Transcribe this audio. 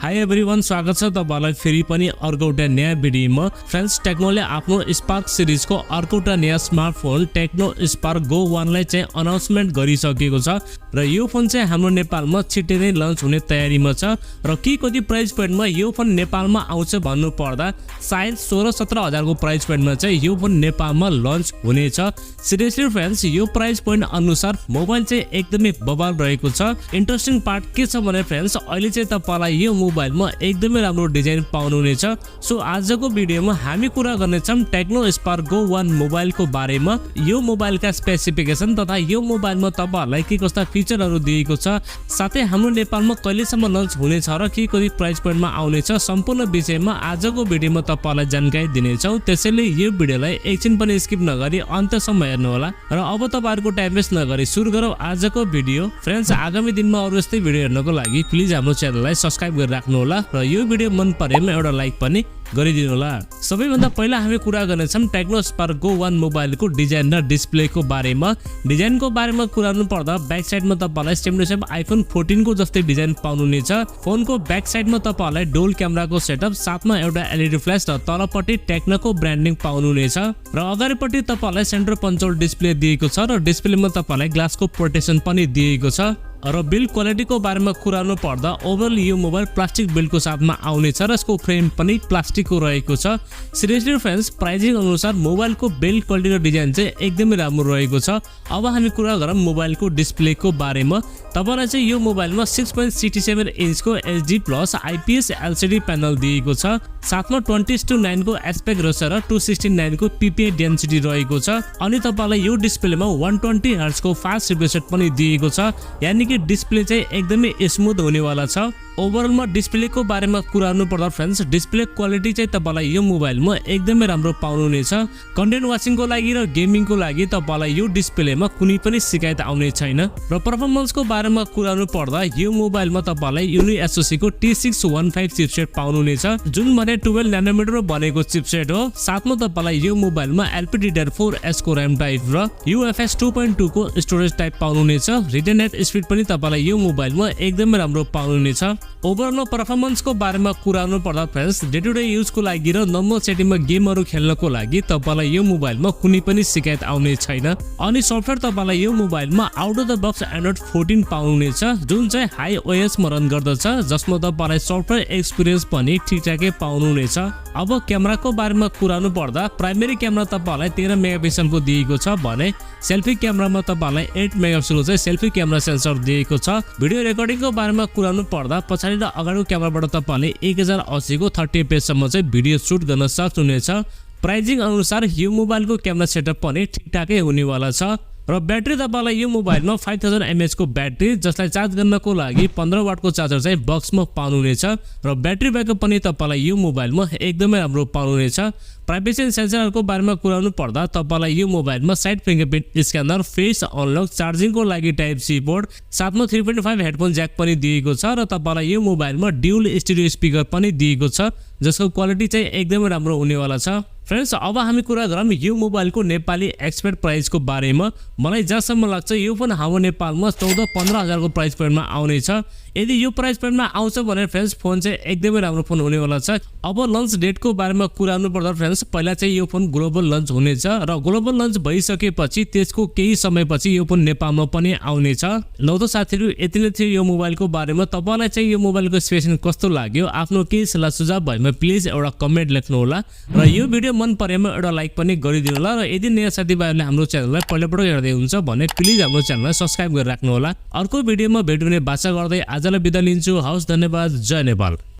High everyone, स्वागत छ तपाईलाई फेरि पनि अर्को एउटा नयाँ भिडियोमा। फ्रेन्ड्स, टेक्नोले आफ्नो स्पार्क सिरिजको अर्को एउटा नयाँ स्मार्टफोन टेक्नो स्पार्क गो 1 लाई चाहिँ अनाउन्समेन्ट गरिसकेको छ र यो फोन चाहिँ हाम्रो नेपालमा छिट्टै नै लन्च हुने तयारीमा छ र कति प्राइस पोइन्टमा यो फोन नेपालमा आउँछ भन्नु पर्दा सायद 16-17 हजारको प्राइस पोइन्टमा चाहिँ यो फोन नेपालमा लन्च हुनेछ। सिरियसली फ्रेन्ड्स, यो प्राइस पोइन्ट अनुसार मोबाइल चाहिँ एकदमै बवाल रहेको छ। इन्ट्रेस्टिङ पार्ट के छ भने फ्रेन्ड्स, अहिले चाहिँ तपाईलाई यो मोबाइलमा एकदमै राम्रो डिजाइन पाउनुहुनेछ। सो आजको भिडियोमा हामी कुरा गर्नेछौँ टेक्नो स्पार्क गो 1 मोबाइलको बारेमा। यो मोबाइलका स्पेसिफिकेसन तथा यो मोबाइलमा तपाईहरुलाई के कस्ता फिचरहरू दिएको छ, साथै हाम्रो नेपालमा कहिलेसम्म लन्च हुनेछ र कति प्राइस पोइन्टमा आउनेछ, सम्पूर्ण विषयमा आजको भिडियोमा तपाईलाई जानकारी दिनेछौँ। त्यसैले यो भिडियोलाई एकछिन पनि स्किप नगरी अन्त्यसम्म हेर्नु होला। र अब तपाईहरुको टाइम वेस्ट नगरी सुरु गरौँ आजको भिडियो। फ्रेन्ड्स, आगामी दिनमा अरु यस्तै भिडियो हेर्नको लागि प्लिज हाम्रो च्यानललाई सब्स्क्राइब गरेर राख्नु होला र यो भिडियो मन परेमा एउटा लाइक पनि गरिदिनु होला। सबैभन्दा पहिला हामी कुरा गर्नेछौँ टेक्नो स्पार्क गो 1 मोबाइलको डिजाइन र डिस्प्लेको बारेमा। डिजाइनको बारेमा कुरा गर्नु पर्दा ब्याक साइडमा तपाईलाई सेम टु सेम आइफोन 14 को जस्तै डिजाइन पाउनुहुनेछ। फोनको ब्याक साइडमा तपाईलाई डुअल क्यामेराको सेटअप, साथमा एउटा एलईडी फ्ल्याश र तलपट्टि टेक्नोको ब्रान्डिङ पाउनुहुनेछ र अगाडिपट्टि तपाईलाई सेन्टर कन्सोल डिस्प्ले दिएको छ र डिस्प्लेमा तपाईलाई ग्लासको प्रोटेक्सन पनि दिएको छ। र बिल्ड क्वालिटीको बारेमा कुरा गर्नु पर्दा ओभरअल यो मोबाइल प्लास्टिक बिल्डको साथमा आउनेछ र यसको फ्रेम पनि प्लास्टिकको रहेको छ। सिरियसली फ्रेन्ड्स, प्राइसिङ अनुसार मोबाइलको बिल्ड क्वालिटी र डिजाइन चाहिँ एकदमै राम्रो रहेको छ। अब हामी कुरा गरौँ मोबाइलको डिस्प्लेको बारेमा। तपाईलाई चाहिँ यो मोबाइलमा 6.67 इन्चको HD plus IPS LCD panel दिएको छ, साथमा 20:9 को एस्पेक्ट रेशियो र 269 को पीपीआई डेन्सिटी रहेको छ। अनि तपाईलाई यो डिस्प्लेमा 120 हर्ट्ज को फास्ट रिफ्रेश रेट पनि दिएको छ, यानी कि डिस्प्ले चाहिँ एकदमै स्मुथ हुनेवाला छ। ओभरअलमा डिस्प्लेको बारेमा कुरा गर्नु पर्दा फ्रेन्ड्स, डिस्प्ले क्वालिटी चाहिँ तपाईलाई यो मोबाइलमा एकदमै राम्रो पाउनुहुनेछ। कन्टेन्ट वाचिङको लागि र गेमिङको लागि तपाईलाई यो डिस्प्लेमा कुनै पनि शिकायत आउने छैन। र परफर्मेन्सको बारेमा कुरा गर्नु पर्दा यो मोबाइलमा तपाईलाई युनि एसओसी को T615 चिपसेट पाउनुहुनेछ, जुन भने 12 नैनोमिटर बनेको चिपसेट हो। साथमा तपाईलाई यो मोबाइलमा LPDDR4S को र्याम टाइप र UFS 2.2 को स्टोरेज टाइप पाउनुहुनेछ। रिटेन नेट स्पिड पनि तपाईलाई यो मोबाइलमा एकदमै राम्रो पाउनुहुनेछ। ओभरअल परफर्मेन्सको बारेमा कुरा गर्नु पर्दा फ्रेन्ड्स, डे टु डे युजको लागि र नर्मल सेटिङमा गेमहरू खेल्नको लागि तपाईलाई यो मोबाइलमा कुनै पनि शिकायत आउने छैन। अनि सफ्टवेयर तपाईलाई यो मोबाइलमा out of the box Android 14 पाउनुहुनेछ, जुन चाहिँ हाई ओएस मा रन गर्दछ, जसमा तपाईलाई सफ्टवेयर एक्सपिरियन्स पनि ठिकठाकै पाउनुहुनेछ। अब क्यामेराको बारेमा कुरा गर्नु पर्दा प्राइमेरी क्यामेरा तपाईलाई 13 मेगापिक्सलको दिएको छ भने सेल्फी क्यामेरामा तपाईलाई 8 मेगापिक्सलको चाहिँ सेल्फी क्यामेरा सेन्सर दिएको छ। भिडियो रेकर्डिङको बारेमा कुरा गर्नु पर्दा पछाडि र अगाडिको क्यामेराबाट तपाईले 1080 को 30 fps सम्म चाहिँ भिडियो सुट गर्न सक्नुहुनेछ। प्राइसिङ अनुसार यो मोबाइलको क्यामेरा सेटअप पनि ठिकठाकै हुनेवाला छ र ब्याट्री तपाईलाई यो मोबाइलमा 5000 mAh को ब्याट्री, जसलाई चार्ज गर्नको लागि 15 वाटको चार्जर चाहिँ बक्समा पाउनुहुनेछ र ब्याट्री ब्याकअप पनि तपाईलाई यो मोबाइलमा एकदमै राम्रो पाउनुहुनेछ। प्राइभेसी सेन्सरहरूको बारेमा कुरा गर्नु पर्दा तपाईलाई यो मोबाइलमा side fingerprint scanner, face unlock, चार्जिङको लागि टाइप सी पोर्ट, साथमा 3.5 हेडफोन ज्याक पनि दिएको छ र तपाईलाई यो मोबाइलमा ड्युल स्टिरियो स्पिकर पनि दिएको छ, जसको क्वालिटी चाहिँ एकदमै राम्रो हुनेवाला छ। फ्रेन्ड्स, अब हामी कुरा गरौँ यो मोबाइलको नेपाली एक्सपेक्ट प्राइसको बारेमा। मलाई जहाँसम्म लाग्छ यो फोन हाम्रो नेपालमा 14-15 हजारको प्राइस पोइन्टमा आउनेछ। यदि यो प्राइस पोइन्टमा आउँछ भने फ्रेन्ड्स, फोन चाहिँ एकदमै राम्रो फोन हुनेवाला छ। अब लन्च डेटको बारेमा कुरा गर्नु पर्दा फ्रेन्ड्स, पहिला चाहिँ यो फोन ग्लोबल लन्च हुनेछ र ग्लोबल लन्च भइसकेपछि त्यसको केही समयपछि यो फोन नेपालमा पनि आउनेछ। लौ त साथीहरु, यति नै थियो यो मोबाइलको बारेमा। तपाईलाई चाहिँ यो मोबाइलको स्पेसिफिकेसन कस्तो लाग्यो, आफ्नो केही सल्लाह सुझाव भएमा प्लिज एउटा कमेन्ट लेख्नु होला र यो भिडियो मन परेमा एउटा लाइक पनि गरिदिनु होला। र यदि नयाँ साथीभाइहरुले हाम्रो च्यानललाई पहिलोपटक हेर्दै हुन्छ भने प्लिज हाम्रो च्यानललाई सब्स्क्राइब गरेर राख्नु होला। अर्को भिडियोमा भेट हुने बाचा गर्दै आजलाई बिदा लिन्छु। हवस्, धन्यवाद। जय नेपाल।